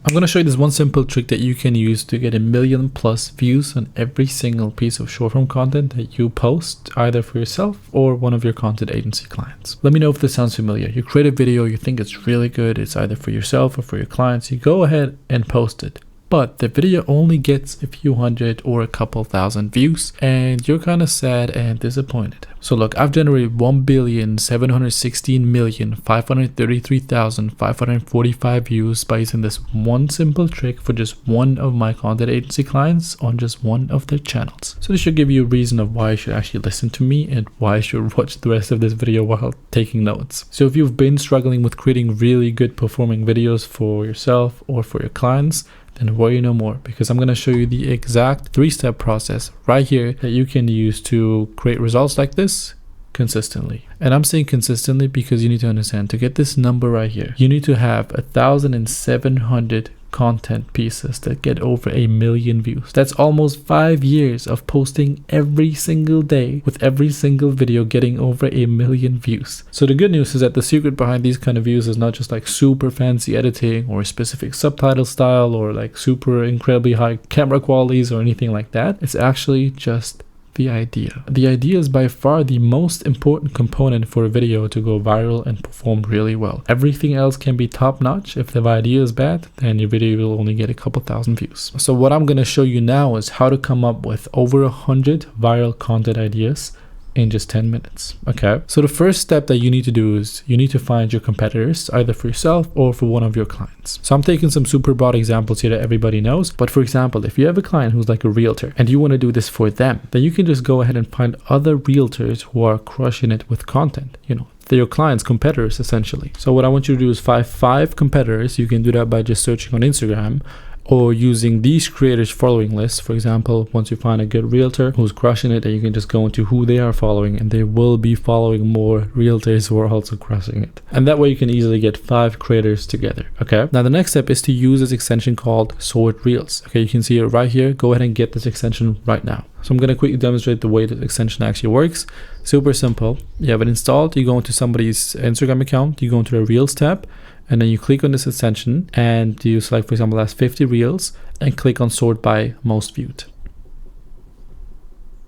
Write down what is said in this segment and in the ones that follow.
I'm going to show you this one simple trick that you can use to get 1 million plus views on every single piece of short form content that you post, either for yourself or one of your content agency clients. Let me know if this sounds familiar. You create a video, you think it's really good, it's either for yourself or for your clients, you go ahead and post it. But the video only gets a few hundred or a couple thousand views and you're kind of sad and disappointed. So look, I've generated 1,716,533,545 views by using this one simple trick for just one of my content agency clients on just one of their channels. So this should give you a reason of why you should actually listen to me and why you should watch the rest of this video while taking notes. So if you've been struggling with creating really good performing videos for yourself or for your clients, then worry no more, because I'm going to show you the exact 3-step process right here that you can use to create results like this consistently. And I'm saying consistently because you need to understand, to get this number right here, you need to have 1,700 content pieces that get over 1 million views. That's almost 5 years of posting every single day, with every single video getting over 1 million views. So the good news is that the secret behind these kind of views is not just like super fancy editing or a specific subtitle style or like super incredibly high camera qualities or anything like that. It's actually just the idea. The idea is by far the most important component for a video to go viral and perform really well. Everything else can be top notch. If the idea is bad, then your video will only get a couple thousand views. So what I'm going to show you now is how to come up with over 100 viral content ideas in just 10 minutes. Okay, so the first step that you need to do is you need to find your competitors, either for yourself or for one of your clients. So I'm taking some super broad examples here that everybody knows, but for example, if you have a client who's like a realtor and you want to do this for them, then you can just go ahead and find other realtors who are crushing it with content. They're your clients' competitors essentially. So what I want you to do is find 5 competitors. You can do that by just searching on Instagram or using these creators following lists. For example, once you find a good realtor who's crushing it, then you can just go into who they are following and they will be following more realtors who are also crushing it. And that way you can easily get 5 creators together. Okay, now the next step is to use this extension called Sort Reels. Okay, you can see it right here. Go ahead and get this extension right now. So I'm going to quickly demonstrate the way the extension actually works. Super simple. You have it installed, you go into somebody's Instagram account, you go into the Reels tab, and then you click on this extension and you select, for example, last 50 reels and click on sort by most viewed.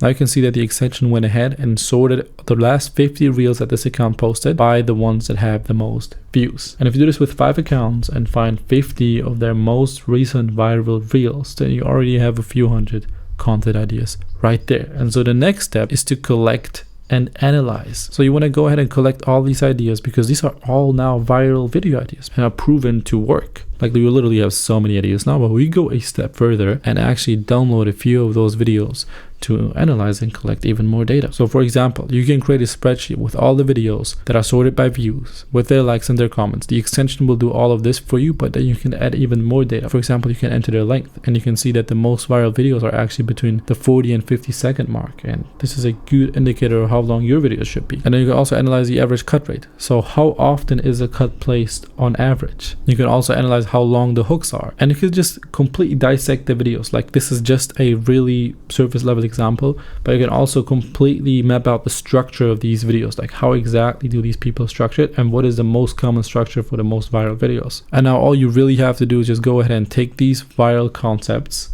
Now you can see that the extension went ahead and sorted the last 50 reels that this account posted by the ones that have the most views. And if you do this with 5 accounts and find 50 of their most recent viral reels, then you already have a few hundred content ideas right there. And so the next step is to collect and analyze. So you want to go ahead and collect all these ideas because these are all now viral video ideas and are proven to work. Like we literally have so many ideas now, but we go a step further and actually download a few of those videos to analyze and collect even more data. So for example, you can create a spreadsheet with all the videos that are sorted by views with their likes and their comments. The extension will do all of this for you, but then you can add even more data. For example, you can enter their length and you can see that the most viral videos are actually between the 40 and 50 second mark. And this is a good indicator of how long your video should be. And then you can also analyze the average cut rate. So how often is a cut placed on average? You can also analyze how long the hooks are. And you can just completely dissect the videos. Like this is just a really surface level example, but you can also completely map out the structure of these videos, like how exactly do these people structure it and what is the most common structure for the most viral videos. And now all you really have to do is just go ahead and take these viral concepts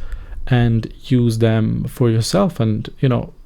and use them for yourself and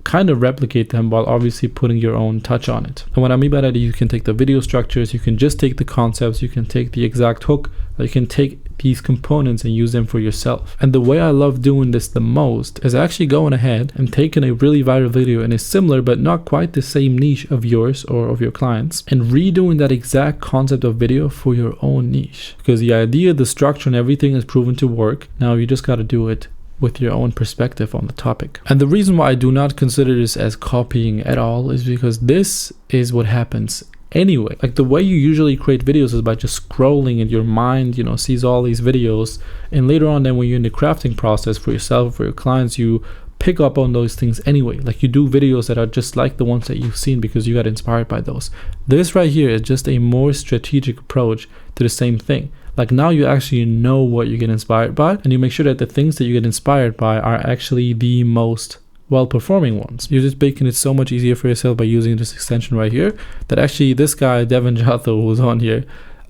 kind of replicate them while obviously putting your own touch on it. And what I mean by that, you can take the video structures, you can just take the concepts, you can take the exact hook, you can take these components and use them for yourself. And the way I love doing this the most is actually going ahead and taking a really viral video in a similar but not quite the same niche of yours or of your clients and redoing that exact concept of video for your own niche. Because the idea, the structure and everything is proven to work. Now you just got to do it with your own perspective on the topic. And the reason why I do not consider this as copying at all is because this is what happens anyway. Like the way you usually create videos is by just scrolling and your mind, sees all these videos. And later on then when you're in the crafting process for yourself, for your clients, you pick up on those things anyway. Like you do videos that are just like the ones that you've seen because you got inspired by those. This right here is just a more strategic approach to the same thing. Like now you actually know what you get inspired by and you make sure that the things that you get inspired by are actually the most well-performing ones. You're just making it so much easier for yourself by using this extension right here that actually this guy, Devin Jatho, who's on here,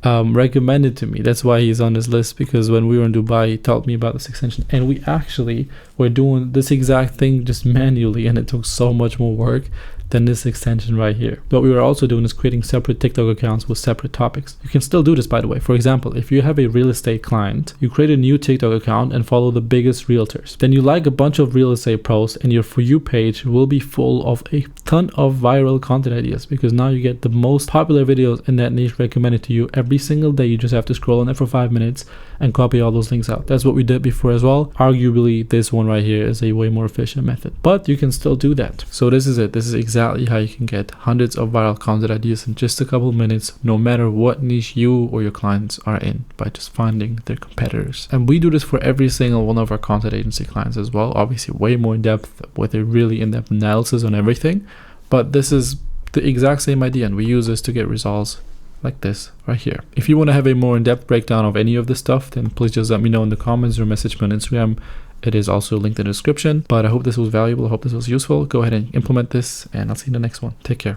recommended to me. That's why he's on this list, because when we were in Dubai, he told me about this extension, and we actually were doing this exact thing just manually, and it took so much more work than this extension right here. What we were also doing is creating separate TikTok accounts with separate topics. You can still do this, by the way. For example, if you have a real estate client, you create a new TikTok account and follow the biggest realtors. Then you like a bunch of real estate posts, and your For You page will be full of a ton of viral content ideas, because now you get the most popular videos in that niche recommended to you every single day. You just have to scroll on there for 5 minutes and copy all those links out. That's what we did before as well. Arguably, this one right here is a way more efficient method, but you can still do that. So this is it. This is exactly how you can get hundreds of viral content ideas in just a couple of minutes, no matter what niche you or your clients are in, by just finding their competitors. And we do this for every single one of our content agency clients as well. Obviously way more in depth, with a really in-depth analysis on everything, but this is the exact same idea, and we use this to get results like this right here. If you want to have a more in-depth breakdown of any of this stuff, then please just let me know in the comments or message me on Instagram. It is also linked in the description. But I hope this was valuable. I hope this was useful. Go ahead and implement this, and I'll see you in the next one. Take care.